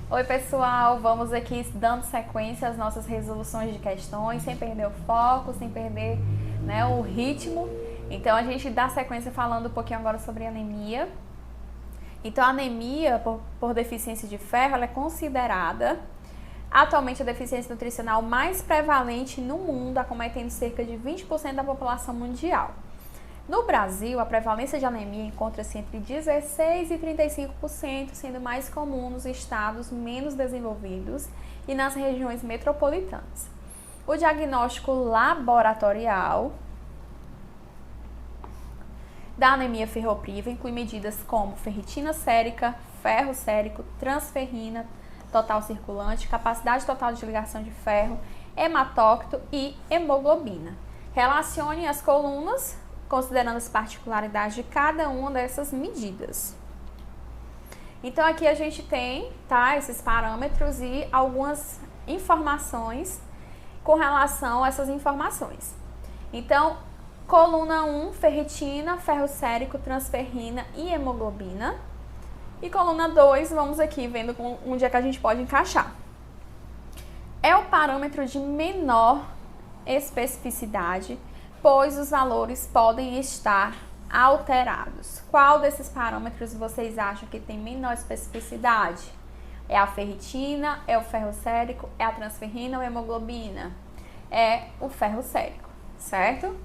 Oi pessoal, vamos aqui dando sequência às nossas resoluções de questões, sem perder o foco, sem perder, né, o ritmo. Então a gente dá sequência falando um pouquinho agora sobre anemia. Então a anemia por deficiência de ferro, ela é considerada atualmente a deficiência nutricional mais prevalente no mundo, acometendo cerca de 20% da população mundial. No Brasil, a prevalência de anemia encontra-se entre 16% e 35%, sendo mais comum nos estados menos desenvolvidos e nas regiões metropolitanas. O diagnóstico laboratorial da anemia ferropriva inclui medidas como ferritina sérica, ferro sérico, transferrina total circulante, capacidade total de ligação de ferro, hematócrito e hemoglobina. Relacione as colunas considerando as particularidades de cada uma dessas medidas. Então aqui a gente tem, tá, esses parâmetros e algumas informações com relação a essas informações. Então, coluna 1, ferritina, ferro sérico, transferrina e hemoglobina. E coluna 2, vamos aqui vendo onde é que a gente pode encaixar. É o parâmetro de menor especificidade, pois os valores podem estar alterados. Qual desses parâmetros vocês acham que tem menor especificidade? É a ferritina, é o ferro sérico, é a transferrina ou a hemoglobina? É o ferro sérico, certo?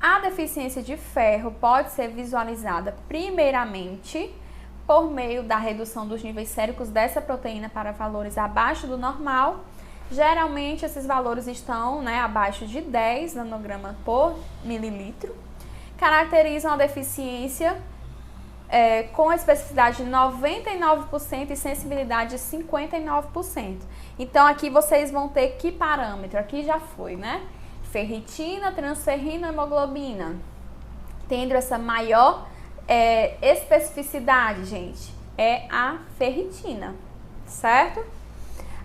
A deficiência de ferro pode ser visualizada primeiramente por meio da redução dos níveis séricos dessa proteína para valores abaixo do normal. Geralmente, esses valores estão, né, abaixo de 10 nanograma por mililitro. Caracterizam a deficiência com especificidade de 99% e sensibilidade de 59%. Então, aqui vocês vão ter que parâmetro? Aqui já foi, né? Ferritina, transferrina, hemoglobina. Tendo essa maior especificidade, gente, é a ferritina, certo?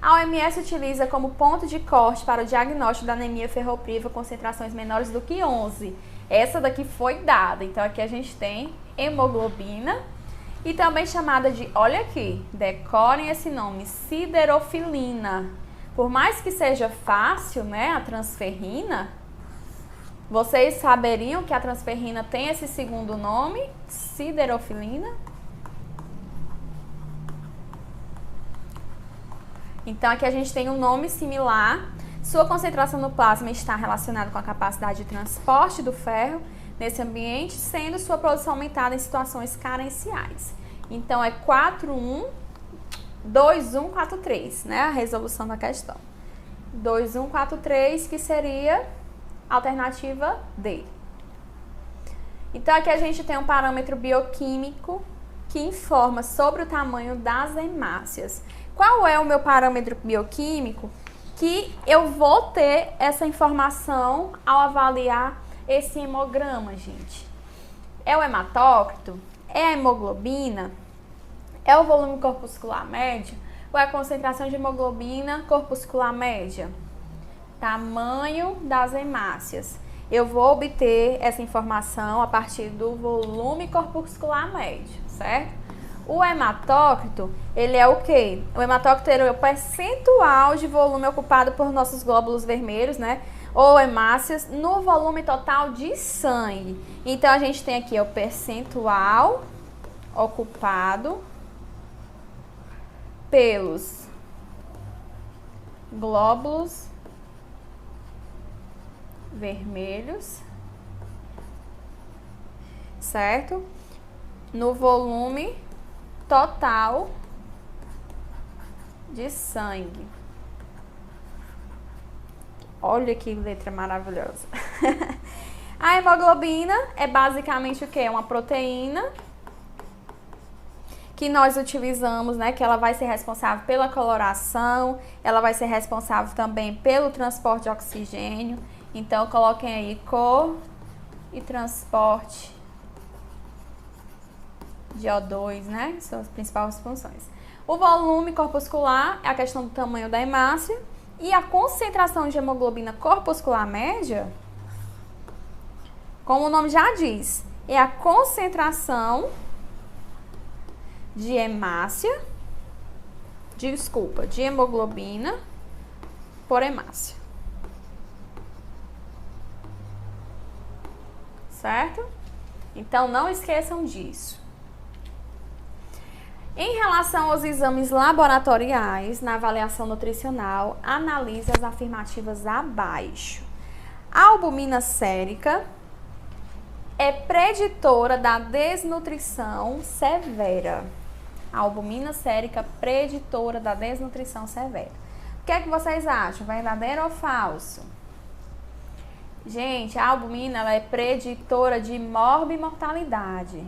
A OMS utiliza como ponto de corte para o diagnóstico da anemia ferropriva concentrações menores do que 11. Essa daqui foi dada. Então, aqui a gente tem hemoglobina e também chamada de, olha aqui, decorem esse nome, siderofilina. Por mais que seja fácil, né, a transferrina, vocês saberiam que a transferrina tem esse segundo nome, siderofilina? Então, aqui a gente tem um nome similar. Sua concentração no plasma está relacionada com a capacidade de transporte do ferro nesse ambiente, sendo sua produção aumentada em situações carenciais. Então, é 4,1,2,1,4,3, né? A resolução da questão. 2,1,4,3, que seria a alternativa D. Então, aqui a gente tem um parâmetro bioquímico que informa sobre o tamanho das hemácias. Qual é o meu parâmetro bioquímico que eu vou ter essa informação ao avaliar esse hemograma, gente? É o hematócrito? É a hemoglobina? É o volume corpuscular médio? Ou é a concentração de hemoglobina corpuscular média? Tamanho das hemácias. Eu vou obter essa informação a partir do volume corpuscular médio, certo? O hematócrito, ele é o quê? O hematócrito é o percentual de volume ocupado por nossos glóbulos vermelhos, né? Ou hemácias, no volume total de sangue. Então, a gente tem aqui o percentual ocupado pelos glóbulos vermelhos, certo? No volume total de sangue. Olha que letra maravilhosa. A hemoglobina é basicamente o que? Uma proteína que nós utilizamos, né? Que ela vai ser responsável pela coloração, ela vai ser responsável também pelo transporte de oxigênio. Então, coloquem aí cor e transporte de O2, né? São as principais funções. O volume corpuscular é a questão do tamanho da hemácia. E a concentração de hemoglobina corpuscular média, como o nome já diz, é a concentração de hemácia de hemoglobina por hemácia. Certo? Então, não esqueçam disso. Em relação aos exames laboratoriais, na avaliação nutricional, analise as afirmativas abaixo. A albumina sérica é preditora da desnutrição severa. A albumina sérica preditora da desnutrição severa. O que é que vocês acham? Verdadeiro ou falso? Gente, a albumina ela é preditora de morbimortalidade.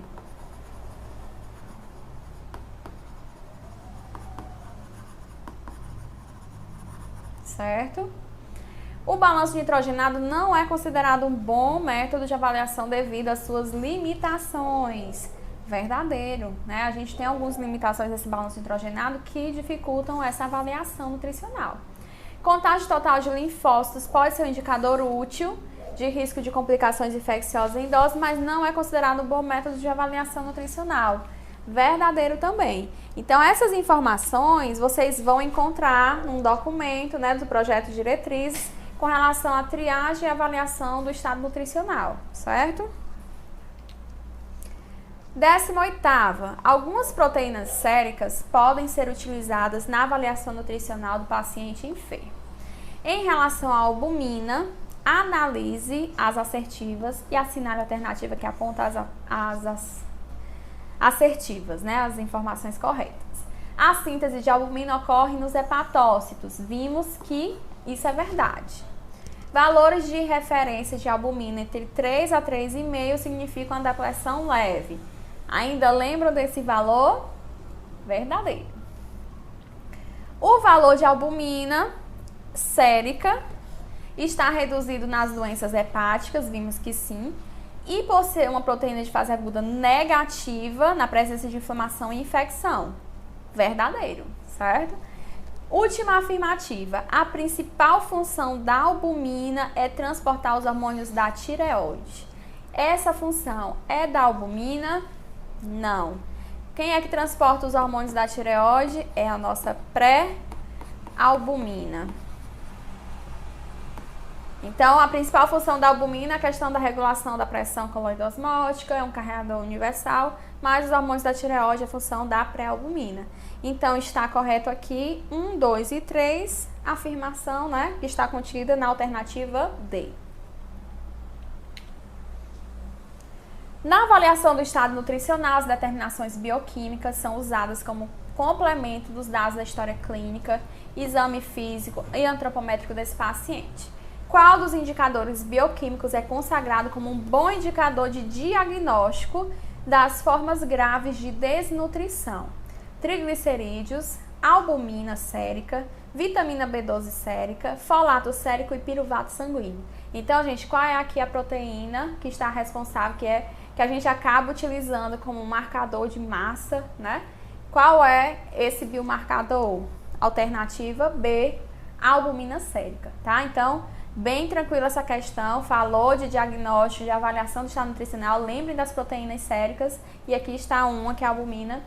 Certo? O balanço nitrogenado não é considerado um bom método de avaliação devido às suas limitações. Verdadeiro, né? A gente tem algumas limitações desse balanço nitrogenado que dificultam essa avaliação nutricional. Contagem total de linfócitos pode ser um indicador útil de risco de complicações infecciosas em idosos, mas não é considerado um bom método de avaliação nutricional. Verdadeiro também. Então, essas informações vocês vão encontrar num documento, né, do projeto de diretrizes com relação à triagem e avaliação do estado nutricional, certo? 18ª, algumas proteínas séricas podem ser utilizadas na avaliação nutricional do paciente enfermo. Em relação à albumina, analise as assertivas e assinale a alternativa que aponta as assertivas, né, as informações corretas. A síntese de albumina ocorre nos hepatócitos. Vimos que isso é verdade. Valores de referência de albumina entre 3 a 3,5 significam a depressão leve. Ainda lembram desse valor? Verdadeiro. O valor de albumina sérica está reduzido nas doenças hepáticas, vimos que sim. E por ser uma proteína de fase aguda negativa na presença de inflamação e infecção. Verdadeiro, certo? Última afirmativa. A principal função da albumina é transportar os hormônios da tireoide. Essa função é da albumina? Não. Quem é que transporta os hormônios da tireoide? É a nossa pré-albumina. Então, a principal função da albumina é a questão da regulação da pressão coloidosmótica, é um carregador universal, mas os hormônios da tireoide é a função da pré-albumina. Então, está correto aqui 1, 2 e 3, afirmação, né, que está contida na alternativa D. Na avaliação do estado nutricional, as determinações bioquímicas são usadas como complemento dos dados da história clínica, exame físico e antropométrico desse paciente. Qual dos indicadores bioquímicos é consagrado como um bom indicador de diagnóstico das formas graves de desnutrição? Triglicerídeos, albumina sérica, vitamina B12 sérica, folato sérico e piruvato sanguíneo. Então, gente, qual é aqui a proteína que está responsável, que a gente acaba utilizando como marcador de massa, né? Qual é esse biomarcador? Alternativa B, albumina sérica, tá? Então, bem tranquila essa questão, falou de diagnóstico, de avaliação do estado nutricional, lembrem das proteínas séricas, e aqui está uma que é a albumina,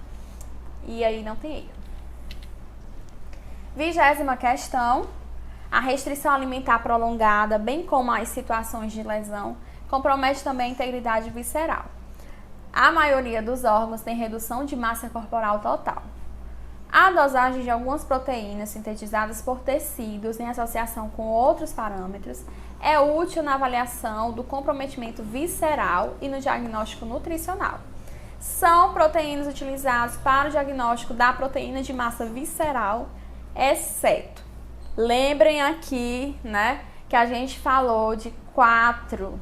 e aí não tem erro. 20ª questão, a restrição alimentar prolongada, bem como as situações de lesão, compromete também a integridade visceral. A maioria dos órgãos tem redução de massa corporal total. A dosagem de algumas proteínas sintetizadas por tecidos em associação com outros parâmetros é útil na avaliação do comprometimento visceral e no diagnóstico nutricional. São proteínas utilizadas para o diagnóstico da proteína de massa visceral, exceto. Lembrem aqui, né, que a gente falou de quatro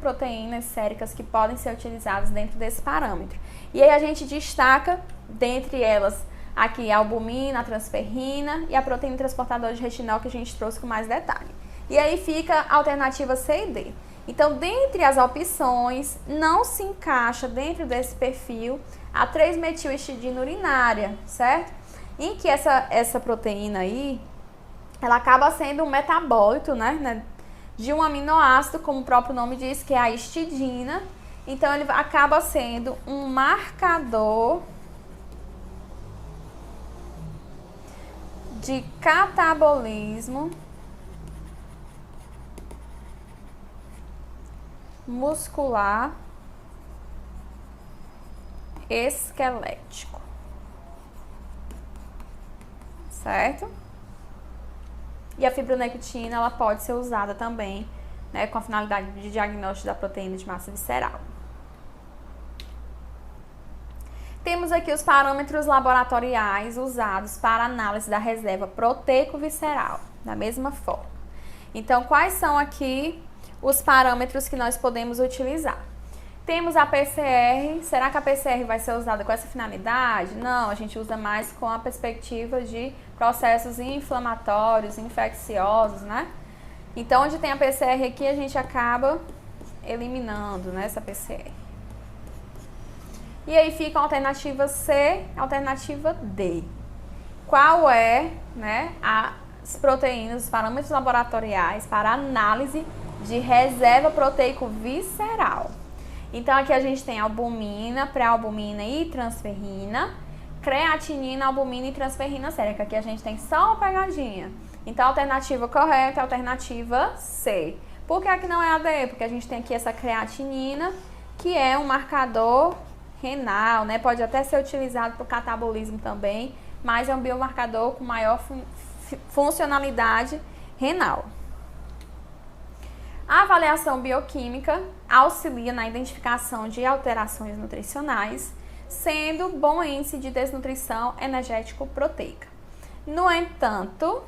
proteínas séricas que podem ser utilizadas dentro desse parâmetro. E aí a gente destaca, dentre elas, aqui a albumina, a transferrina e a proteína transportadora de retinol, que a gente trouxe com mais detalhe. E aí fica a alternativa C e D. Então, dentre as opções, não se encaixa dentro desse perfil a 3-metilhistidina urinária, certo? Em que essa proteína aí, ela acaba sendo um metabólito, né, de um aminoácido, como o próprio nome diz, que é a histidina. Então, ele acaba sendo um marcador de catabolismo muscular esquelético, certo? E a fibronectina, ela pode ser usada também, né, com a finalidade de diagnóstico da proteína de massa visceral. Temos aqui os parâmetros laboratoriais usados para análise da reserva proteico-visceral, da mesma forma. Então, quais são aqui os parâmetros que nós podemos utilizar? Temos a PCR. Será que a PCR vai ser usada com essa finalidade? Não, a gente usa mais com a perspectiva de processos inflamatórios, infecciosos, né? Então, onde tem a PCR aqui, a gente acaba eliminando, né, essa PCR. E aí fica a alternativa C, a alternativa D. Qual é, né, as proteínas, os parâmetros laboratoriais para análise de reserva proteico-visceral? Então, aqui a gente tem albumina, pré-albumina e transferrina, creatinina, albumina e transferrina sérica. Aqui a gente tem só uma pegadinha. Então, a alternativa correta é a alternativa C. Por que aqui não é a D? Porque a gente tem aqui essa creatinina, que é um marcador renal, né? Pode até ser utilizado para o catabolismo também, mas é um biomarcador com maior funcionalidade renal. A avaliação bioquímica auxilia na identificação de alterações nutricionais, sendo bom índice de desnutrição energético-proteica. No entanto,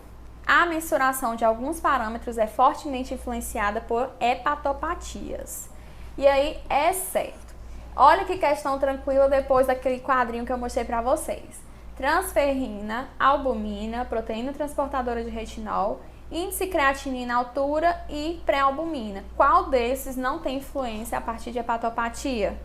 a mensuração de alguns parâmetros é fortemente influenciada por hepatopatias. E aí, exceto. Olha que questão tranquila depois daquele quadrinho que eu mostrei para vocês. Transferrina, albumina, proteína transportadora de retinol, índice creatinina, altura e pré-albumina. Qual desses não tem influência a partir de hepatopatia?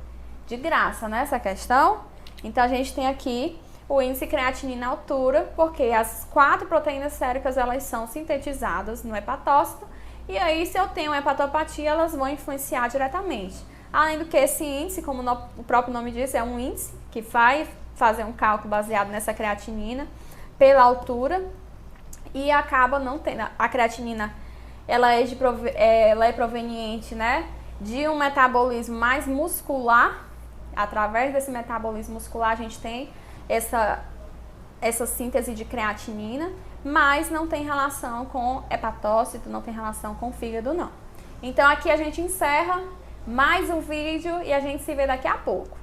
De graça, né, essa questão? Então, a gente tem aqui o índice creatinina, altura, porque as 4 proteínas séricas, elas são sintetizadas no hepatócito, e aí, se eu tenho hepatopatia, elas vão influenciar diretamente. Além do que esse índice, como o próprio nome diz, é um índice que vai fazer um cálculo baseado nessa creatinina pela altura e acaba não tendo. A creatinina, ela é proveniente, né, de um metabolismo mais muscular. Através desse metabolismo muscular, a gente tem essa síntese de creatinina, mas não tem relação com hepatócito, não tem relação com fígado, não. Então, aqui a gente encerra mais um vídeo e a gente se vê daqui a pouco.